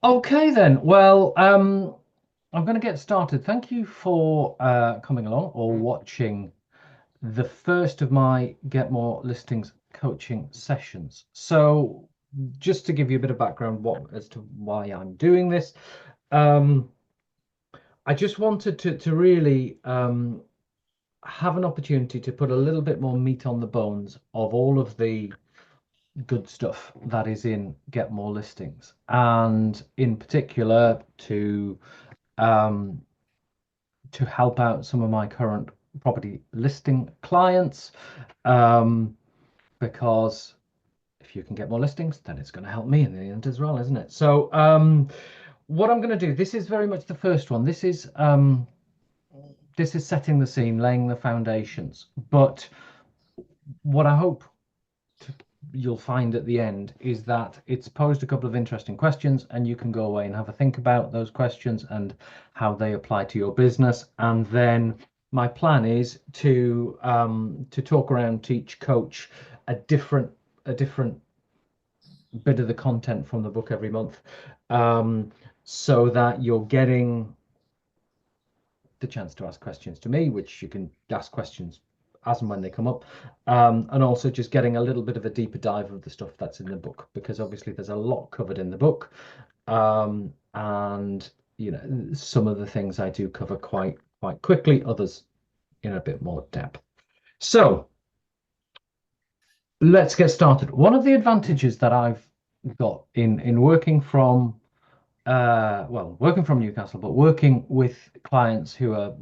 Okay then. Well, I'm going to get started. Thank you for coming along or watching the first of my Get More Listings coaching sessions. So, just to give you a bit of background, what as to why I'm doing this, um, I just wanted to really have an opportunity to put a little bit more meat on the bones of all of the good stuff that is in Get More Listings, and in particular um, to help out some of my current property listing clients, um, because if you can get more listings, then it's going to help me in the end as well, isn't it? So what I'm going to do, this is very much the first one. This is setting the scene, laying the foundations. But what I hope to, you'll find at the end is that it's posed a couple of interesting questions, and you can go away and have a think about those questions and how they apply to your business. And then my plan is to talk around, teach, coach a different bit of the content from the book every month, um, so that you're getting the chance to ask questions to me, which you can ask questions as and when they come up, and also just getting a little bit of a deeper dive of the stuff that's in the book, because obviously there's a lot covered in the book, and some of the things I do cover quite quickly, others in a bit more depth. So let's get started. One of the advantages that I've got in working from working from Newcastle, but working with clients who are,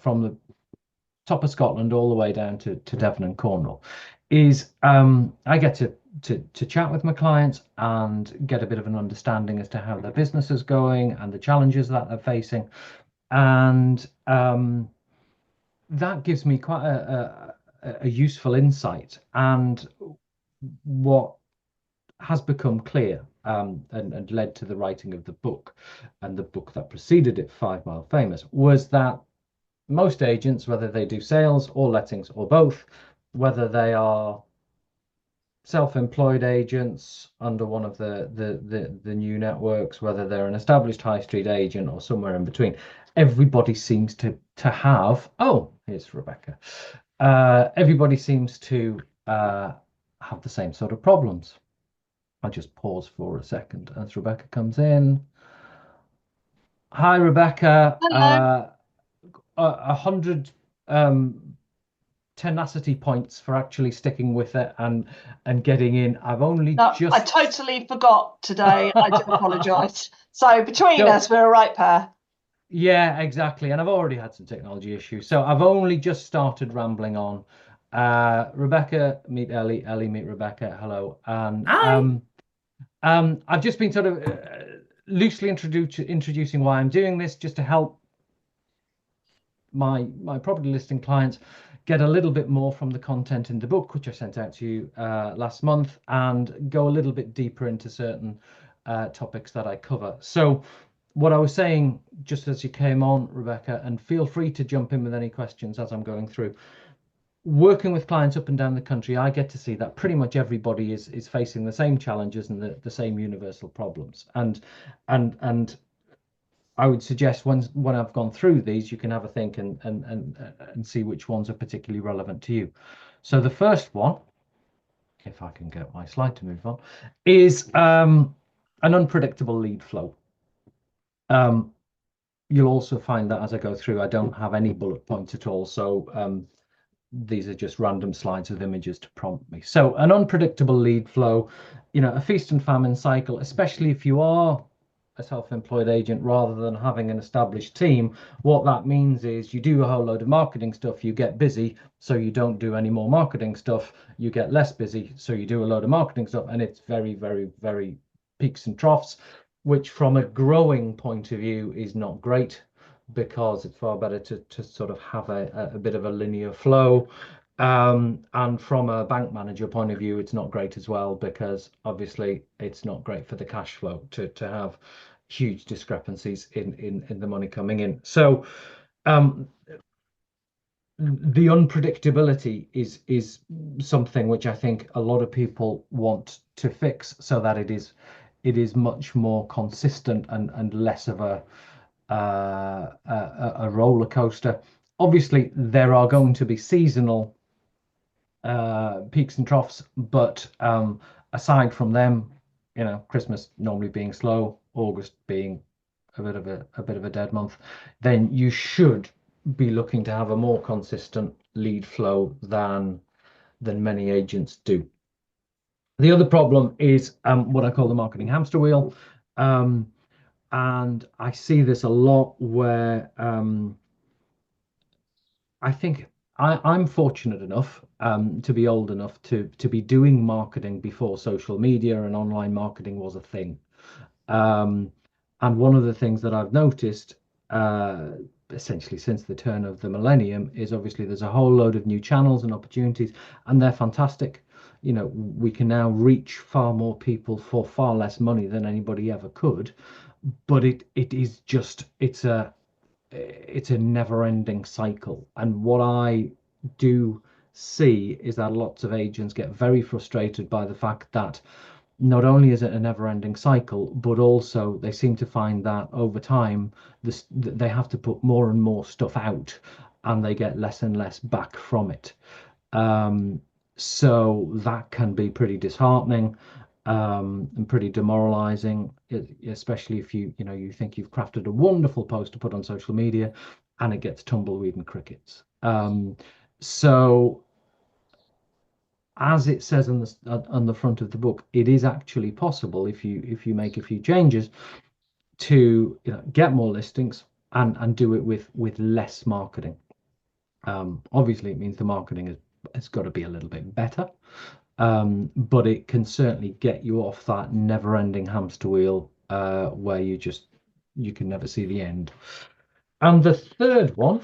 from the top of Scotland all the way down to Devon and Cornwall, is I get to chat with my clients and get a bit of an understanding as to how their business is going and the challenges that they're facing, and that gives me quite a useful insight. And what has become clear, and led to the writing of the book and the book that preceded it, 5 Mile Famous, was that most agents, whether they do sales or lettings or both, whether they are self-employed agents under one of the new networks, whether they're an established high street agent or somewhere in between, everybody seems to have, oh, here's Rebecca. Everybody seems to have the same sort of problems. I'll just pause for a second as Rebecca comes in. Hi, Rebecca. Hello. 100 tenacity points for actually sticking with it and getting in. I've only No, I just totally forgot today. I do apologise. So between don't. us, we're a right pair. Yeah, exactly. And I've already had some technology issues, so I've only just started rambling on. Rebecca, meet Ellie. Ellie, meet Rebecca. Hello. And Hi. I've just been sort of loosely introducing why I'm doing this, just to help my property listing clients get a little bit more from the content in the book, which I sent out to you last month, and go a little bit deeper into certain topics that I cover. So what I was saying just as you came on, Rebecca, and feel free to jump in with any questions as I'm going through. Working with clients up and down the country, I get to see that pretty much everybody is facing the same challenges and the same universal problems. And I would suggest when I've gone through these, you can have a think and see which ones are particularly relevant to you. So the first one, if I can get my slide to move on, is an unpredictable lead flow. Um, you'll also find that as I go through, I don't have any bullet points at all. So these are just random slides with images to prompt me. So an unpredictable lead flow, a feast and famine cycle, especially if you are a self-employed agent rather than having an established team. What that means is you do a whole load of marketing stuff, you get busy, so you don't do any more marketing stuff, you get less busy, so you do a load of marketing stuff, and it's very, very, very peaks and troughs, which from a growing point of view is not great, because it's far better to sort of have a bit of a linear flow. And from a bank manager point of view, it's not great as well, because obviously it's not great for the cash flow to have huge discrepancies in the money coming in. So um, the unpredictability is something which I think a lot of people want to fix, so that it is it is much more consistent and less of a roller coaster. Obviously, there are going to be seasonal peaks and troughs, but aside from them, Christmas normally being slow, August being a bit of a dead month, then you should be looking to have a more consistent lead flow than many agents do. The other problem is what I call the marketing hamster wheel. And I see this a lot where I think I'm fortunate enough to be old enough to be doing marketing before social media and online marketing was a thing. Um, and one of the things that I've noticed, uh, essentially since the turn of the millennium, is obviously there's a whole load of new channels and opportunities, and they're fantastic. We can now reach far more people for far less money than anybody ever could. But it is just it's a never-ending cycle. And what I do see is that lots of agents get very frustrated by the fact that not only is it a never-ending cycle, but also they seem to find that over time they have to put more and more stuff out, and they get less and less back from it. Um, so that can be pretty disheartening, and pretty demoralizing, especially if you think you've crafted a wonderful post to put on social media, and it gets tumbleweed and crickets. So as it says on the front of the book, it is actually possible if you make a few changes to get more listings and do it with less marketing. Obviously, it means the marketing has got to be a little bit better, but it can certainly get you off that never-ending hamster wheel where you can never see the end. And the third one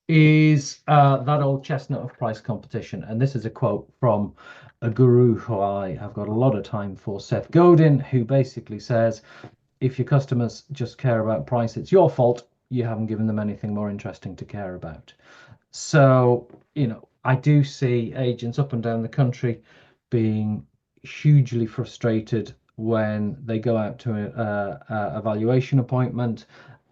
is that old chestnut of price competition. And this is a quote from a guru who I have got a lot of time for, Seth Godin, who basically says, if your customers just care about price, it's your fault. You haven't given them anything more interesting to care about. So, I do see agents up and down the country being hugely frustrated when they go out to a valuation appointment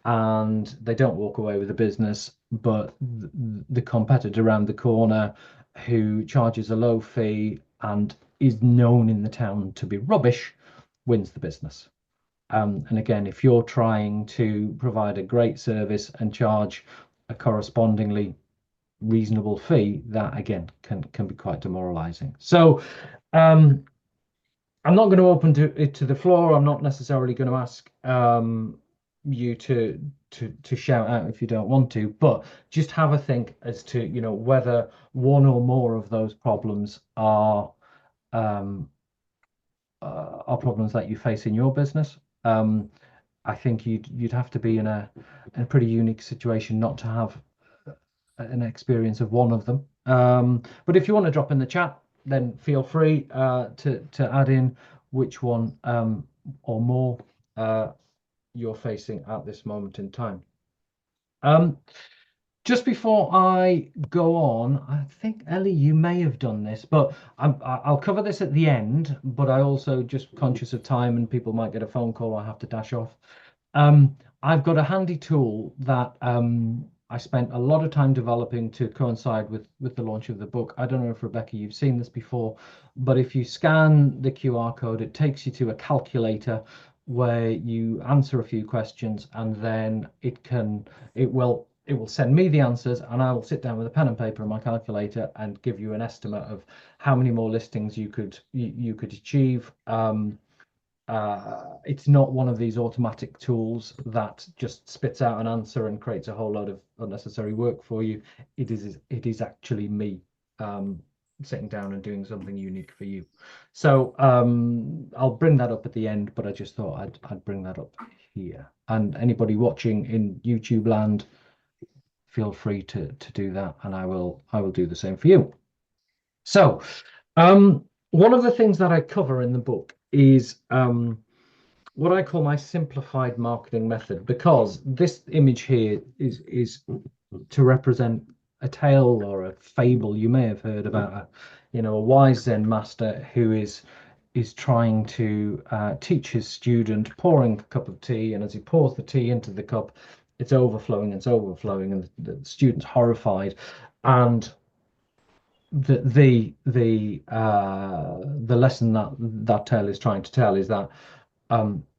and they don't walk away with the business, but the competitor around the corner who charges a low fee and is known in the town to be rubbish wins the business. And again, if you're trying to provide a great service and charge a correspondingly reasonable fee, that again can be quite demoralizing. So I'm not going to open it to the floor. I'm not necessarily going to ask you to shout out if you don't want to, but just have a think as to whether one or more of those problems are problems that you face in your business. I think you'd have to be in a pretty unique situation not to have an experience of one of them. But if you want to drop in the chat, then feel free to add in which one or more you're facing at this moment in time. Just before I go on, I think, Ellie, you may have done this, but I'll cover this at the end, but I also just conscious of time and people might get a phone call, I have to dash off. I've got a handy tool that I spent a lot of time developing to coincide with the launch of the book. I don't know if, Rebecca, you've seen this before, but if you scan the QR code, it takes you to a calculator where you answer a few questions, and then it will send me the answers, and I will sit down with a pen and paper and my calculator and give you an estimate of how many more listings you could achieve. It's not one of these automatic tools that just spits out an answer and creates a whole load of unnecessary work for you. It is actually me sitting down and doing something unique for you. So I'll bring that up at the end, but I just thought I'd bring that up here. And anybody watching in YouTube land, feel free to do that, and I will do the same for you. So one of the things that I cover in the book is what I call my simplified marketing method, because this image here is to represent a tale or a fable you may have heard about a wise Zen master who is is trying to teach his student, pouring a cup of tea, and as he pours the tea into the cup, it's overflowing, and the student's horrified. And the lesson that that tale is trying to tell is that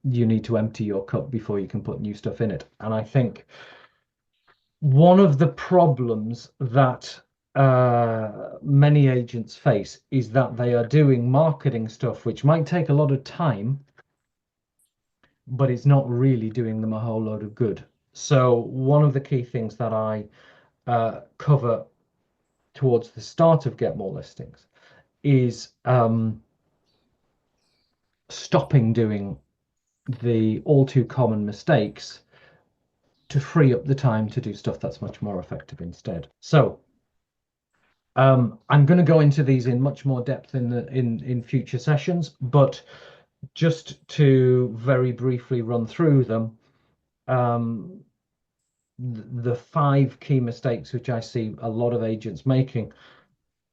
you need to empty your cup before you can put new stuff in it. And I think one of the problems that many agents face is that they are doing marketing stuff which might take a lot of time, but it's not really doing them a whole load of good. So one of the key things that I cover towards the start of Get More Listings is stopping doing the all too common mistakes to free up the time to do stuff that's much more effective instead. So I'm going to go into these in much more depth in future sessions, but just to very briefly run through them, the 5 key mistakes which I see a lot of agents making.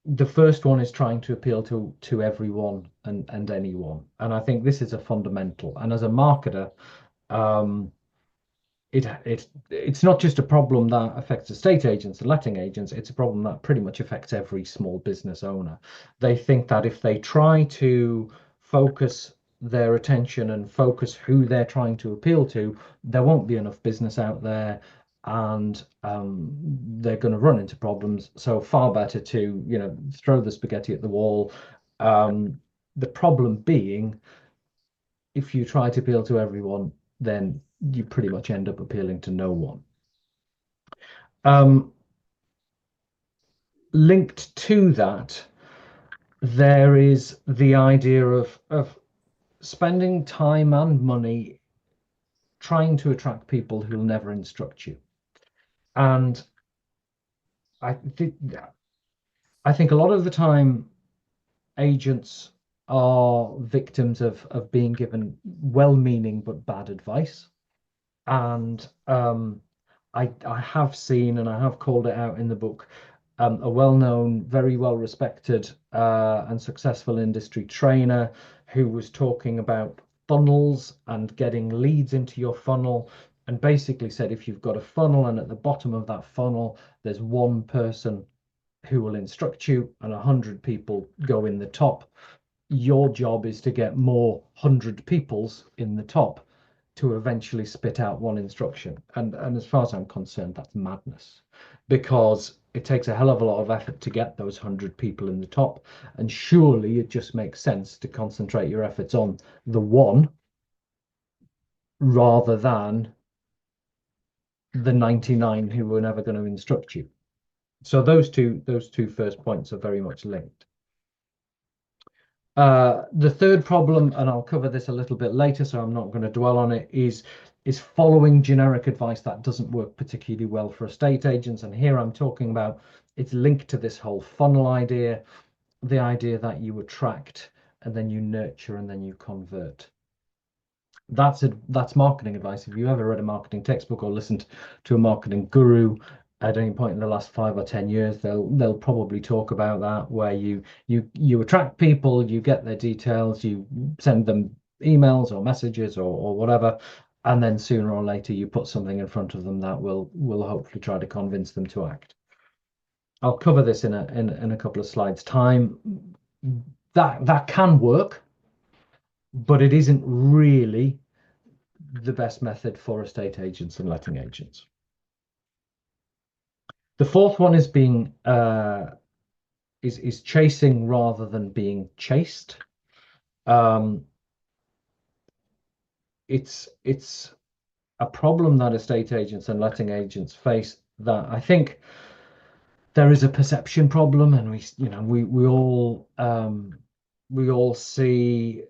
The first one is trying to appeal to everyone and anyone, and I think this is a fundamental. And as a marketer, it's not just a problem that affects estate agents and letting agents, it's a problem that pretty much affects every small business owner. They think that if they try to focus their attention and focus who they're trying to appeal to, there won't be enough business out there, and they're going to run into problems. So far better to, throw the spaghetti at the wall. The problem being, if you try to appeal to everyone, then you pretty much end up appealing to no one. Linked to that, there is the idea of spending time and money trying to attract people who'll never instruct you. And I think a lot of the time agents are victims of being given well-meaning but bad advice. And I have seen, and I have called it out in the book, a well-known, very well-respected and successful industry trainer who was talking about funnels and getting leads into your funnel, and basically said if you've got a funnel and at the bottom of that funnel there's one person who will instruct you and 100 people go in the top, your job is to get more 100 peoples in the top to eventually spit out one instruction. And as far as I'm concerned, that's madness, because it takes a hell of a lot of effort to get those 100 people in the top. And surely it just makes sense to concentrate your efforts on the one rather than the 99 who were never going to instruct you. So those two first points are very much linked. The third problem, and I'll cover this a little bit later, so I'm not going to dwell on it, is following generic advice that doesn't work particularly well for estate agents. And here I'm talking about, it's linked to this whole funnel idea, the idea that you attract and then you nurture and then you convert. That's marketing advice. If you ever read a marketing textbook or listened to a marketing guru at any point in the last 5 or 10 years, they'll probably talk about that, where you attract people, you get their details, you send them emails or messages or whatever, and then sooner or later you put something in front of them that will hopefully try to convince them to act. I'll cover this in a couple of slides time. That can work, but it isn't really the best method for estate agents and letting agents. The fourth one is being is chasing rather than being chased. It's a problem that estate agents and letting agents face, that I think there is a perception problem, and we all see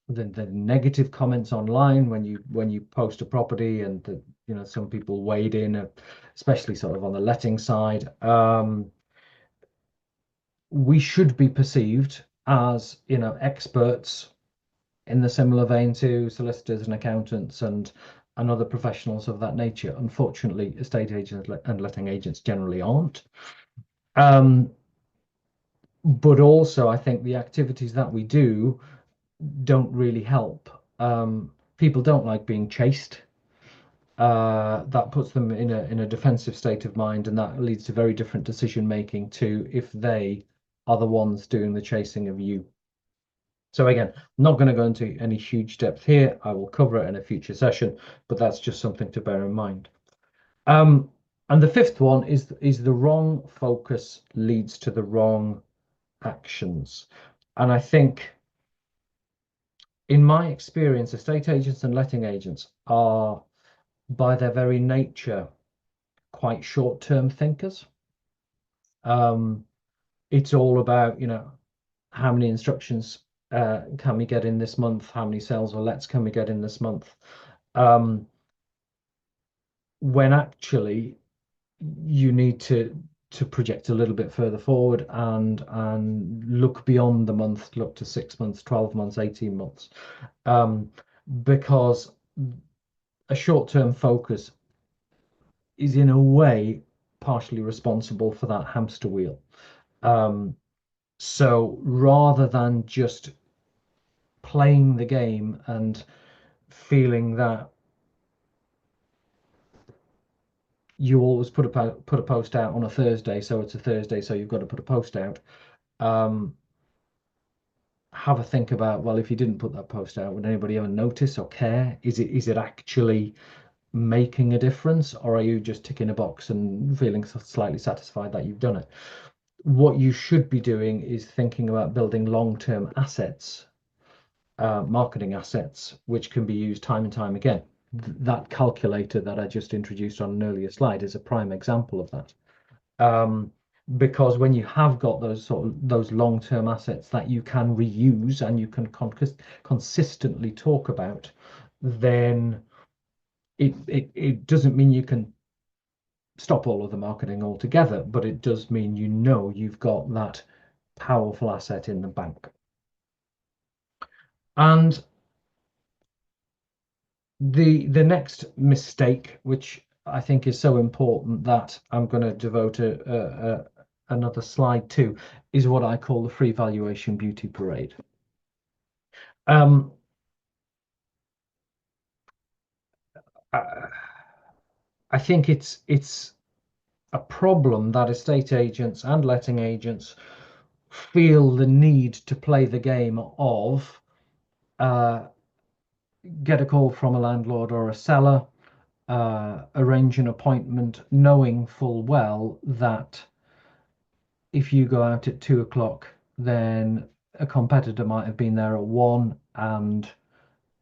the negative comments online when you post a property, and some people wade in, especially sort of on the letting side. We should be perceived as experts in the similar vein to solicitors and accountants and other professionals of that nature. Unfortunately, estate agents and letting agents generally aren't. But also, I think the activities that we do don't really help. People don't like being chased. That puts them in a defensive state of mind, and that leads to very different decision making to if they are the ones doing the chasing of you. So again, I'm not going to go into any huge depth here. I will cover it in a future session, but that's just something to bear in mind. And the fifth one is the wrong focus leads to the wrong actions. And I think, in my experience, estate agents and letting agents are, by their very nature, quite short-term thinkers. Um, it's all about, how many instructions can we get in this month? How many sales or lets can we get in this month? Um, when actually you need to project a little bit further forward and look beyond the month, look to 6 months, 12 months, 18 months, because a short-term focus is in a way partially responsible for that hamster wheel. So rather than just playing the game and feeling that you always put a post out on a Thursday, so it's a Thursday, so you've got to put a post out. Have a think about, well, if you didn't put that post out, would anybody ever notice or care? Is it actually making a difference, or are you just ticking a box and feeling slightly satisfied that you've done it? What you should be doing is thinking about building long-term assets, marketing assets, which can be used time and time again. That calculator that I just introduced on an earlier slide is a prime example of that. Because when you have got those long-term assets that you can reuse and you can consistently talk about, then it doesn't mean you can stop all of the marketing altogether, but it does mean you've got that powerful asset in the bank. And the next mistake, which I think is so important that I'm going to devote another slide to, is what I call the free valuation beauty parade. Um, I think it's a problem that estate agents and letting agents feel the need to play the game of get a call from a landlord or a seller, arrange an appointment, knowing full well that if you go out at 2 o'clock, then a competitor might have been there at 1, and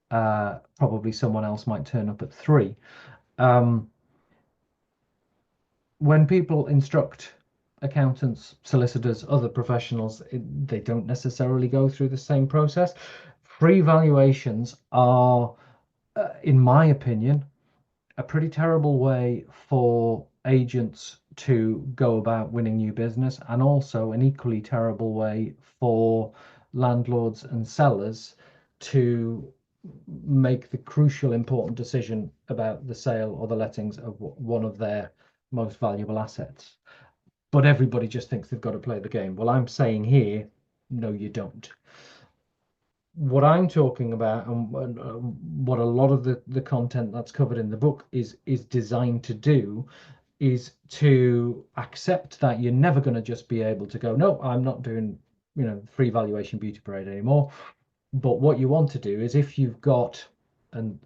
probably someone else might turn up at 3. When people instruct accountants, solicitors, other professionals, they don't necessarily go through the same process. Free valuations are, in my opinion, a pretty terrible way for agents to go about winning new business, and also an equally terrible way for landlords and sellers to make the crucial, important decision about the sale or the lettings of one of their most valuable assets. But everybody just thinks they've got to play the game. Well, I'm saying here, no, you don't. What I'm talking about, and what a lot of the content that's covered in the book is designed to do, is to accept that you're never going to just be able to go, no, I'm not doing, free valuation beauty parade anymore. But what you want to do is, if you've got, and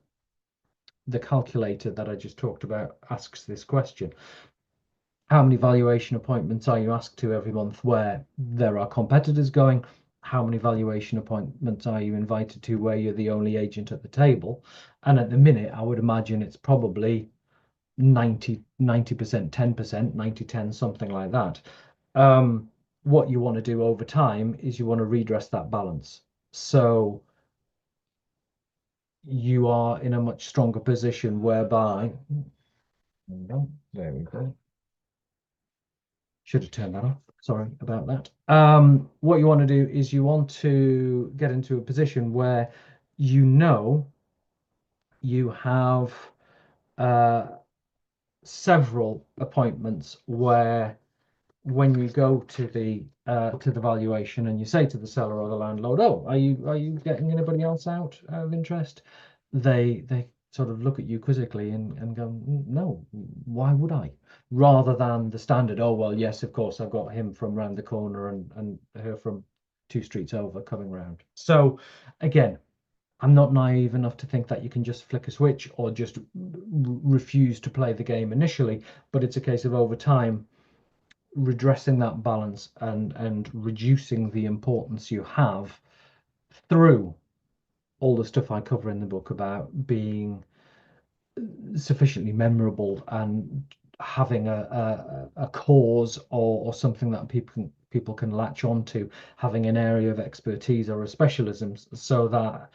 the calculator that I just talked about asks this question, how many valuation appointments are you asked to every month where there are competitors going? How many valuation appointments are you invited to where you're the only agent at the table? And at the minute, I would imagine it's probably 90%, 10%, 90-10, something like that. What you want to do over time is you want to redress that balance. So you are in a much stronger position whereby, there we go. Should have turned that off. Sorry about that. What you want to do is you want to get into a position where you have several appointments where, when you go to the to the valuation, and you say to the seller or the landlord, "Oh, are you getting anybody else out of interest?" They sort of look at you quizzically and go, "No, why would I?" Rather than the standard, "Oh, well, yes, of course, I've got him from round the corner and her from 2 streets over coming round." So again, I'm not naive enough to think that you can just flick a switch or just refuse to play the game initially, but it's a case of over time redressing that balance and reducing the importance you have through all the stuff I cover in the book about being sufficiently memorable and having a cause or something that people can latch onto, having an area of expertise or a specialism, so that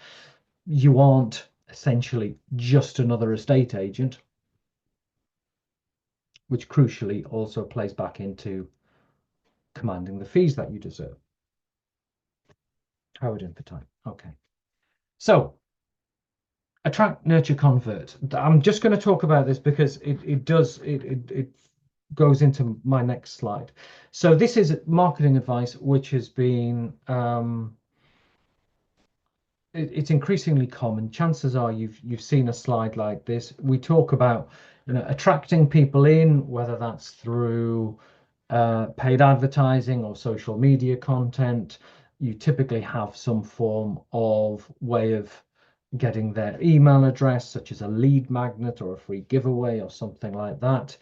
you aren't essentially just another estate agent, which crucially also plays back into commanding the fees that you deserve. How are we doing for time? Okay. So attract, nurture, convert. I'm just going to talk about this because it goes into my next slide. So this is marketing advice which has been it's increasingly common. Chances are you've seen a slide like this. We talk about attracting people in, whether that's through paid advertising or social media content. You typically have some form of way of getting their email address, such as a lead magnet or a free giveaway or something like that.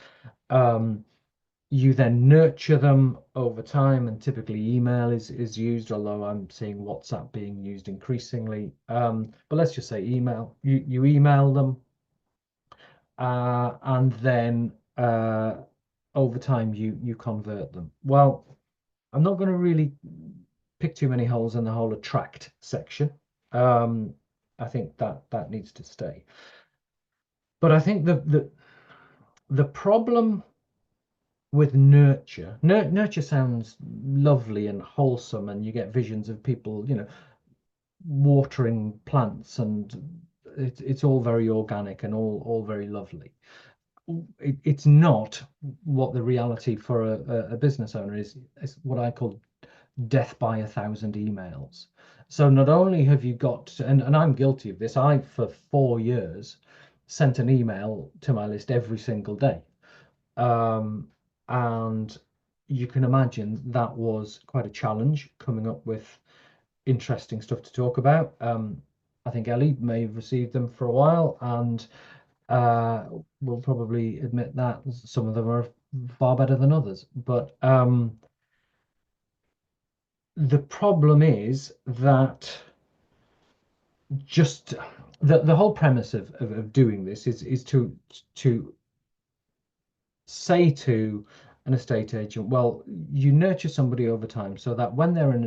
You then nurture them over time, and typically email is used, although I'm seeing WhatsApp being used increasingly. But let's just say email. You email them, and then over time you convert them. Well, I'm not going to really pick too many holes in the whole attract section. I think that needs to stay. But I think the problem with nurture sounds lovely and wholesome, and you get visions of people watering plants, and it's all very organic and all very lovely. It's not what the reality for a business owner is what I call death by 1,000 emails. So not only have you got and I'm guilty of this, I for 4 years sent an email to my list every single day. And you can imagine that was quite a challenge, coming up with interesting stuff to talk about. I think Ellie may have received them for a while, and will probably admit that some of them are far better than others. But the problem is that just the whole premise of doing this is to say to an estate agent, well, you nurture somebody over time so that when they're in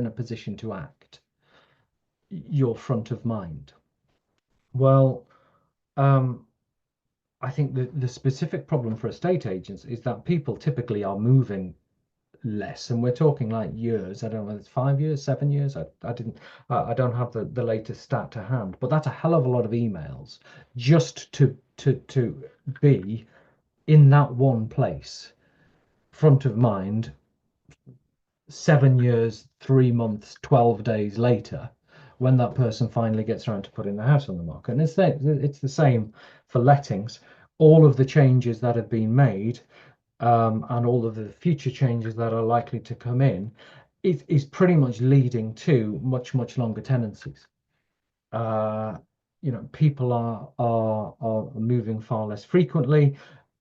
a position to act, you're front of mind. Well, I think the specific problem for estate agents is that people typically are moving less, and we're talking like years. I don't know whether it's 5 years, 7 years. I don't have the latest stat to hand, but that's a hell of a lot of emails just to be in that one place, front of mind, 7 years, 3 months, 12 days later, when that person finally gets around to putting the house on the market. And it's the same for lettings. All of the changes that have been made, and all of the future changes that are likely to come in, is pretty much leading to much longer tenancies. People are moving far less frequently.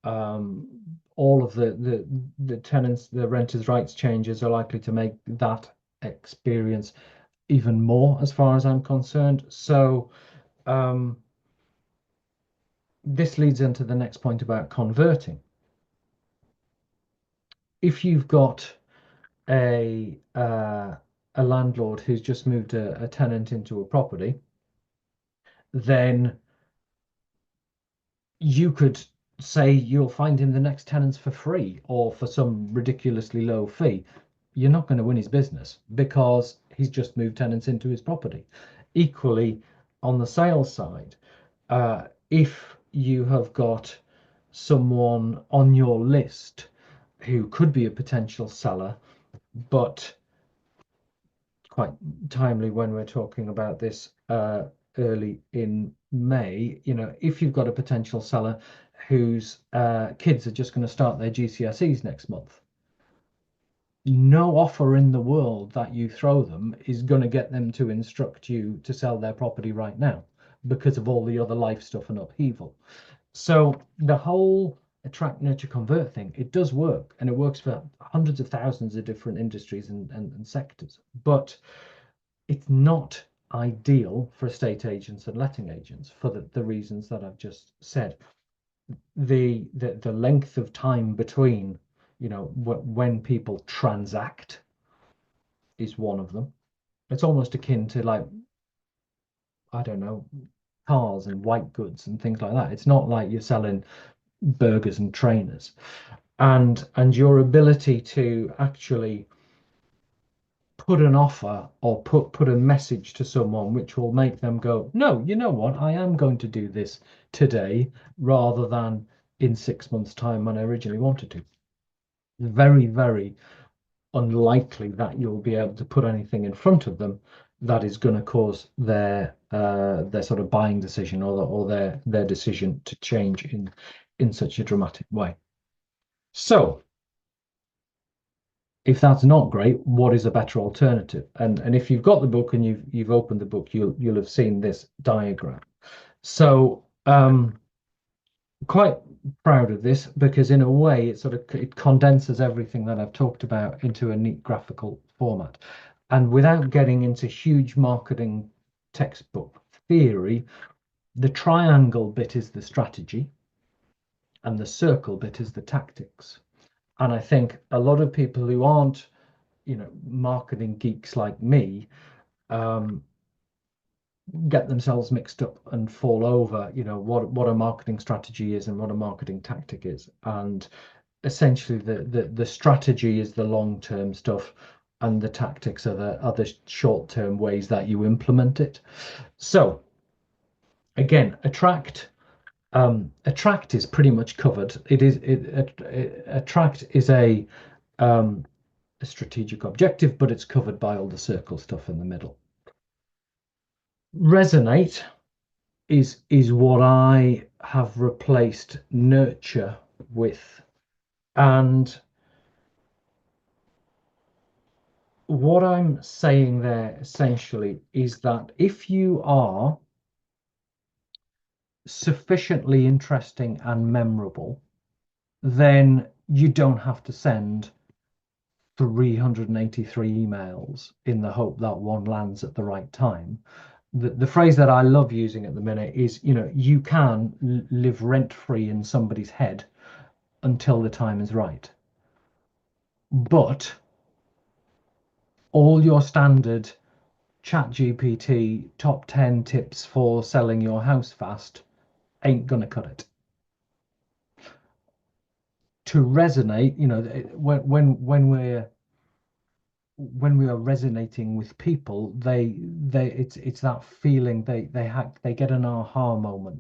All of the tenants, the renters' rights changes are likely to make that experience even more, as far as I'm concerned. So this leads into the next point about converting. If you've got a landlord who's just moved a tenant into a property, then you could say you'll find him the next tenants for free or for some ridiculously low fee. You're not going to win his business because he's just moved tenants into his property. Equally, on the sales side, if you have got someone on your list who could be a potential seller, but quite timely when we're talking about this early in May. If you've got a potential seller whose kids are just going to start their GCSEs next month, no offer in the world that you throw them is going to get them to instruct you to sell their property right now because of all the other life stuff and upheaval. So the whole attract, nurture, convert thing, it does work, and it works for hundreds of thousands of different industries and sectors, but it's not ideal for estate agents and letting agents for the reasons that I've just said. The length of time between, when people transact is one of them. It's almost akin to, like, I don't know, cars and white goods and things like that. It's not like you're selling burgers and trainers. And your ability to actually put an offer or put a message to someone which will make them go, no, you know what, I am going to do this today rather than in 6 months' time when I originally wanted to. Very, very unlikely that you'll be able to put anything in front of them that is going to cause their sort of buying decision or their decision to change in such a dramatic way. So if that's not great, what is a better alternative? And if you've got the book and you've opened the book, you'll have seen this diagram. So quite proud of this because in a way it condenses everything that I've talked about into a neat graphical format. And without getting into huge marketing textbook theory, the triangle bit is the strategy and the circle bit is the tactics. And I think a lot of people who aren't, marketing geeks like me, get themselves mixed up and fall over, what a marketing strategy is and what a marketing tactic is. And essentially the strategy is the long-term stuff and the tactics are the short-term ways that you implement it. So again, attract is pretty much covered. Attract is a strategic objective, but it's covered by all the circle stuff in the middle. Resonate is what I have replaced nurture with. And what I'm saying there essentially is that if you are sufficiently interesting and memorable, then you don't have to send 383 emails in the hope that one lands at the right time. The phrase that I love using at the minute is, you can live rent-free in somebody's head until the time is right. But all your standard ChatGPT top 10 tips for selling your house fast ain't gonna cut it. To resonate, when we are resonating with people, it's that feeling they get an aha moment.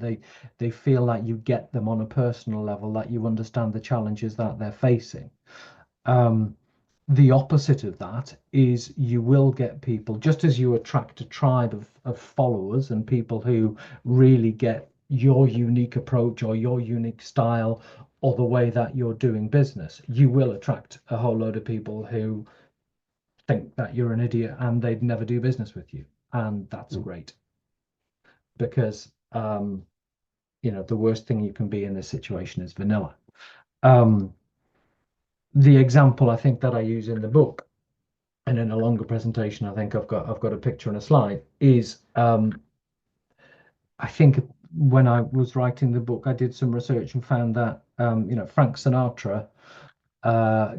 They feel like you get them on a personal level, that you understand the challenges that they're facing. The opposite of that is you will get people, just as you attract a tribe of followers and people who really get your unique approach or your unique style or the way that you're doing business, you will attract a whole load of people who think that you're an idiot and they'd never do business with you. And that's great, because the worst thing you can be in this situation is vanilla. The example I think that I use in the book and in a longer presentation, I think I've got a picture and a slide, is I think when I was writing the book, I did some research and found that Frank Sinatra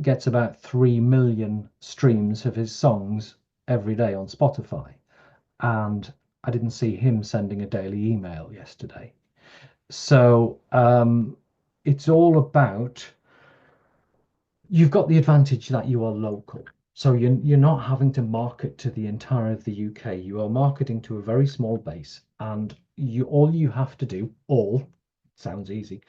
gets about 3 million streams of his songs every day on Spotify, and I didn't see him sending a daily email yesterday. So it's all about, you've got the advantage that you are local. So you're not having to market to the entire of the UK. You are marketing to a very small base, and all you have to do, sounds easy,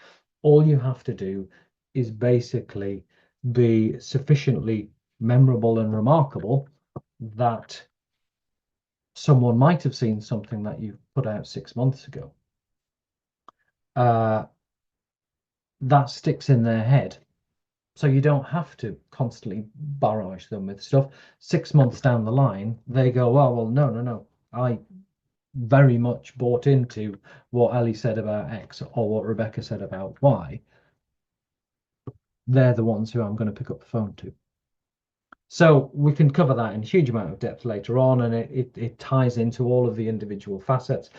all you have to do is basically be sufficiently memorable and remarkable that someone might have seen something that you put out 6 months ago. That sticks in their head. So you don't have to constantly barrage them with stuff. 6 months down the line, they go, oh, well, no. I very much bought into what Ali said about X or what Rebecca said about Y. They're the ones who I'm going to pick up the phone to. So we can cover that in a huge amount of depth later on, and it ties into all of the individual facets.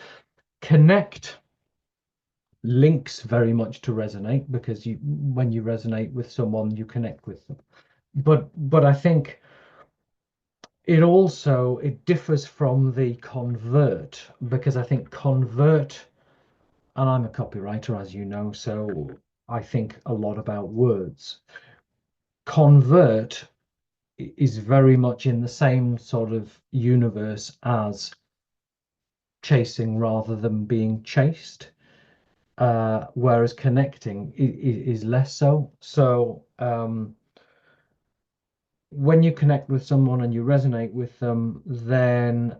Connect links very much to resonate, because when you resonate with someone, you connect with them. But I think it differs from the convert, because I think convert, and I'm a copywriter, as you know, so I think a lot about words. Convert is very much in the same sort of universe as chasing rather than being chased, whereas connecting is less so. So when you connect with someone and you resonate with them, then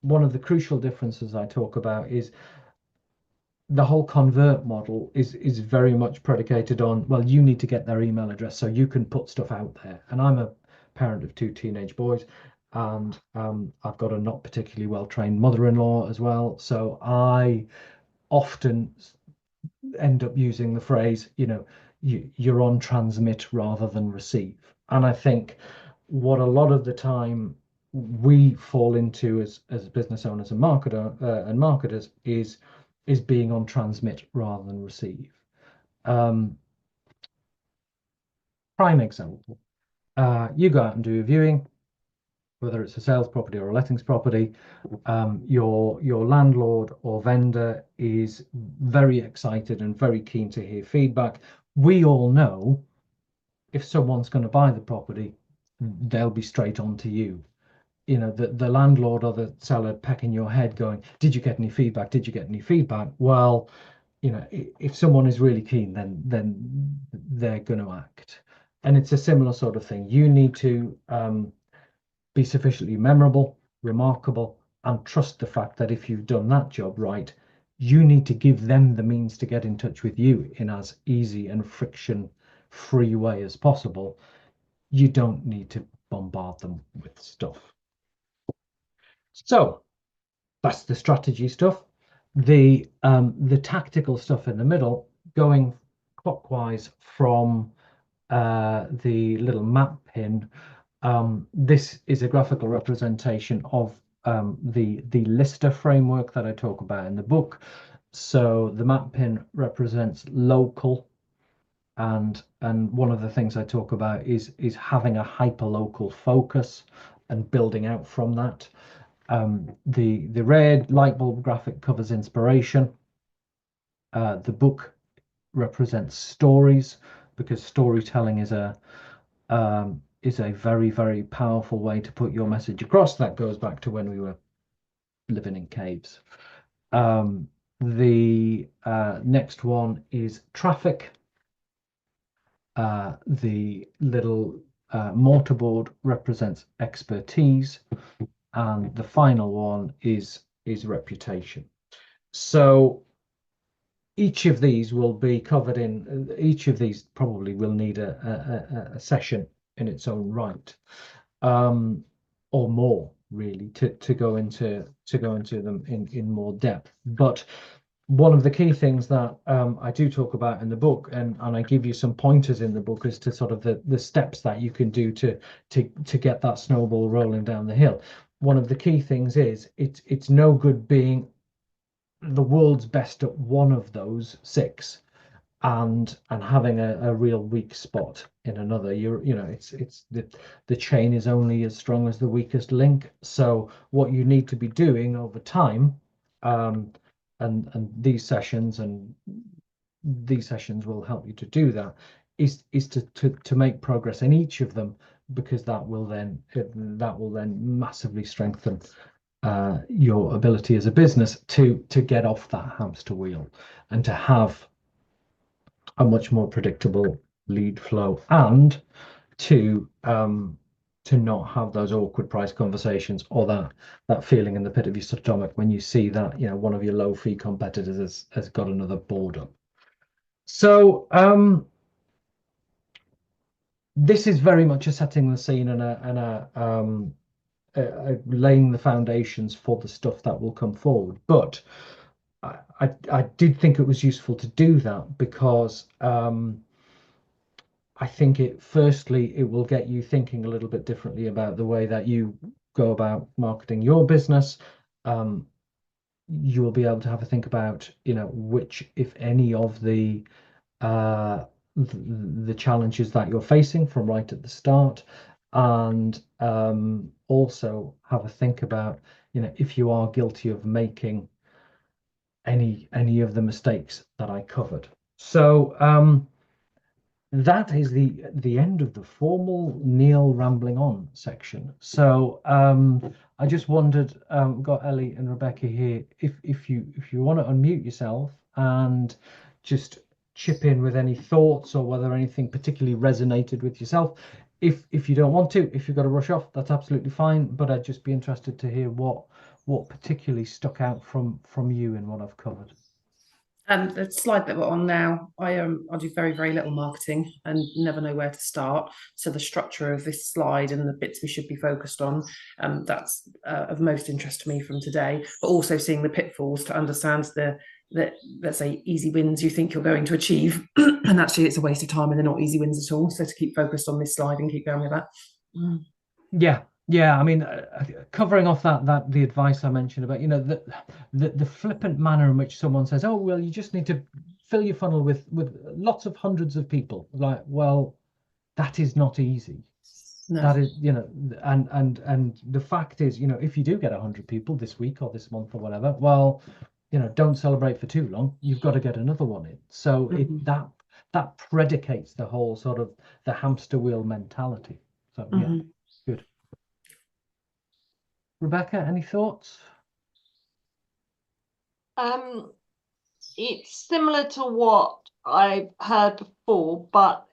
one of the crucial differences I talk about is the whole convert model is very much predicated on, well, you need to get their email address so you can put stuff out there. And I'm a parent of 2 teenage boys, and I've got a not particularly well-trained mother-in-law as well. So I often end up using the phrase, you're on transmit rather than receive. And I think what a lot of the time we fall into as business owners and marketers is being on transmit rather than receive. Prime example, you go out and do a viewing, whether it's a sales property or a lettings property. Your landlord or vendor is very excited and very keen to hear feedback. We all know if someone's going to buy the property, they'll be straight on to you. The landlord or the seller pecking your head going, did you get any feedback? Did you get any feedback? Well, if someone is really keen, then they're going to act. And it's a similar sort of thing. You need to be sufficiently memorable, remarkable, and trust the fact that if you've done that job right, you need to give them the means to get in touch with you in as easy and friction-free way as possible. You don't need to bombard them with stuff. So that's the strategy stuff. The tactical stuff in the middle, going clockwise from the little map pin. This is a graphical representation of the lister framework that I talk about in the book. So the map pin represents local, and one of the things I talk about is having a hyperlocal focus and building out from that. The red light bulb graphic covers inspiration. The book represents stories, because storytelling is a very, very powerful way to put your message across. That goes back to when we were living in caves. The next one is traffic. The little mortarboard represents expertise, and the final one is reputation. So each of these will be covered in, each of these probably will need a session in its own right, or more really, to go into them in more depth. But one of the key things that I do talk about in the book, and I give you some pointers in the book as to sort of the steps that you can do to get that snowball rolling down the hill. One of the key things is it's no good being the world's best at one of those 6 and having a real weak spot in another. It's the chain is only as strong as the weakest link. So what you need to be doing over time, and these sessions will help you to do that, is to make progress in each of them, because that will then massively strengthen your ability as a business to get off that hamster wheel and to have a much more predictable lead flow, and to not have those awkward price conversations, or that feeling in the pit of your stomach when you see that, you know, one of your low fee competitors has got another board up. So this is very much a setting the scene and a laying the foundations for the stuff that will come forward. But I did think it was useful to do that because I think firstly, it will get you thinking a little bit differently about the way that you go about marketing your business. You will be able to have a think about, you know, which, if any, of uh, the challenges that you're facing from right at the start, and also have a think about, you know, if you are guilty of making any of the mistakes that I covered. So that is the end of the formal Neil rambling on section. So I just wondered, got Ellie and Rebecca here, if you want to unmute yourself and just chip in with any thoughts, or whether anything particularly resonated with yourself. If you don't want to, if you've got to rush off, that's absolutely fine. But I'd just be interested to hear what particularly stuck out from you in what I've covered. The slide that we're on now, I do very, very little marketing and never know where to start. So the structure of this slide and the bits we should be focused on, that's of most interest to me from today. But also seeing the pitfalls to understand the let's say easy wins you think you're going to achieve, and actually it's a waste of time and they're not easy wins at all. So to keep focused on this slide and keep going with that. Yeah, I mean, covering off that the advice I mentioned about, you know, the flippant manner in which someone says, oh, well, you just need to fill your funnel with lots of hundreds of people. Like, well, that is not easy. No. That is, you know, and the fact is, you know, if you do get 100 people this week or this month or whatever, well, you know, don't celebrate for too long. You've got to get another one in. So that predicates the whole sort of the hamster wheel mentality. So yeah, good. Rebecca, any thoughts? It's similar to what I've heard before, but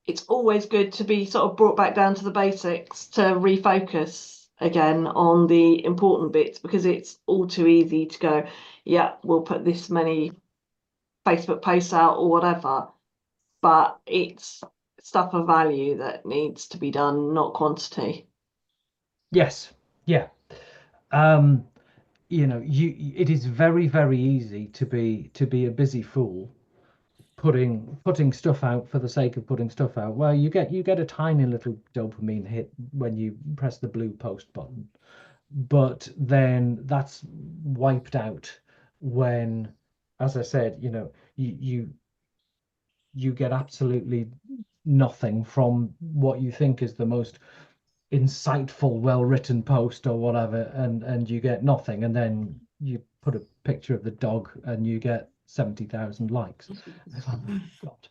it's always good to be sort of brought back down to the basics, to refocus again on the important bits, because it's all too easy to go, yeah, we'll put this many Facebook posts out or whatever, but it's stuff of value that needs to be done, not quantity. Yes, yeah. You know, it is very, very easy to be a busy fool, putting stuff out for the sake of putting stuff out. Well, you get a tiny little dopamine hit when you press the blue post button, but then that's wiped out when, as I said, you know, you get absolutely nothing from what you think is the most insightful, well-written post or whatever, and you get nothing, and then you put a picture of the dog and you get 70,000 likes. Oh my God.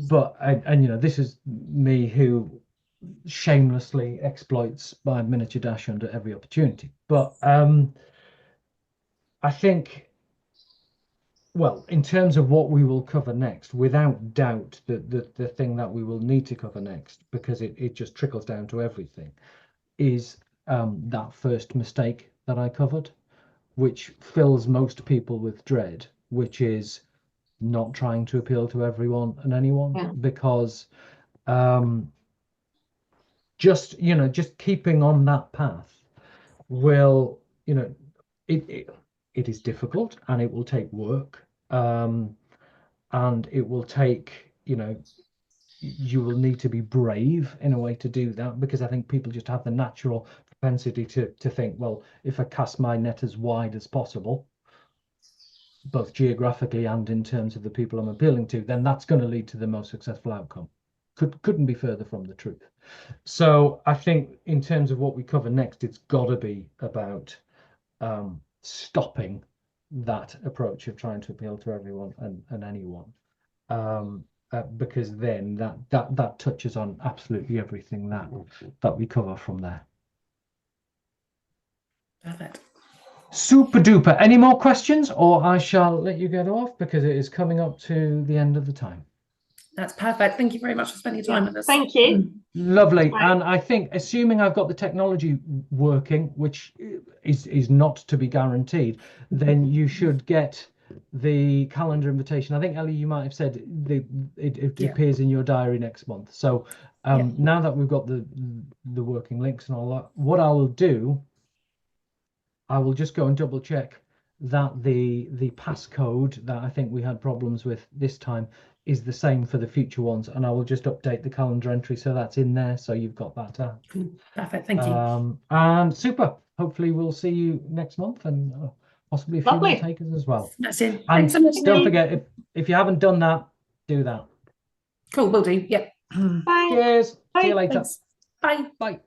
But and you know, this is me who shamelessly exploits my miniature dash under every opportunity. But I think, well, in terms of what we will cover next, without doubt, the thing that we will need to cover next, because it just trickles down to everything, is that first mistake that I covered, which fills most people with dread, which is not trying to appeal to everyone and anyone, because just keeping on that path will, you know, it is difficult and it will take work, and it will take, you know, you will need to be brave in a way to do that, because I think people just have the natural propensity to think, well, if I cast my net as wide as possible, both geographically and in terms of the people I'm appealing to, then that's going to lead to the most successful outcome. Couldn't be further from the truth. So I think in terms of what we cover next, it's got to be about stopping that approach of trying to appeal to everyone and anyone, because then that touches on absolutely everything that we cover from there. Perfect. Super duper. Any more questions, or I shall let you get off because it is coming up to the end of the time. That's perfect. Thank you very much for spending your time with us. Thank you. Lovely. Right. And I think, assuming I've got the technology working, which is not to be guaranteed, then you should get the calendar invitation. I think, Ellie, you might have said it appears in your diary next month. So now that we've got the working links and all that, what I will do, I will just go and double check that the passcode that I think we had problems with this time is the same for the future ones, and I will just update the calendar entry so that's in there, so you've got that down. Perfect, thank you. And super. Hopefully we'll see you next month, and possibly a few more takers as well. That's it. And Thanks so much. don't forget, if you haven't done that, do that. Cool, will do. Yep. Bye. Cheers. Bye. See you later. Thanks. Bye. Bye.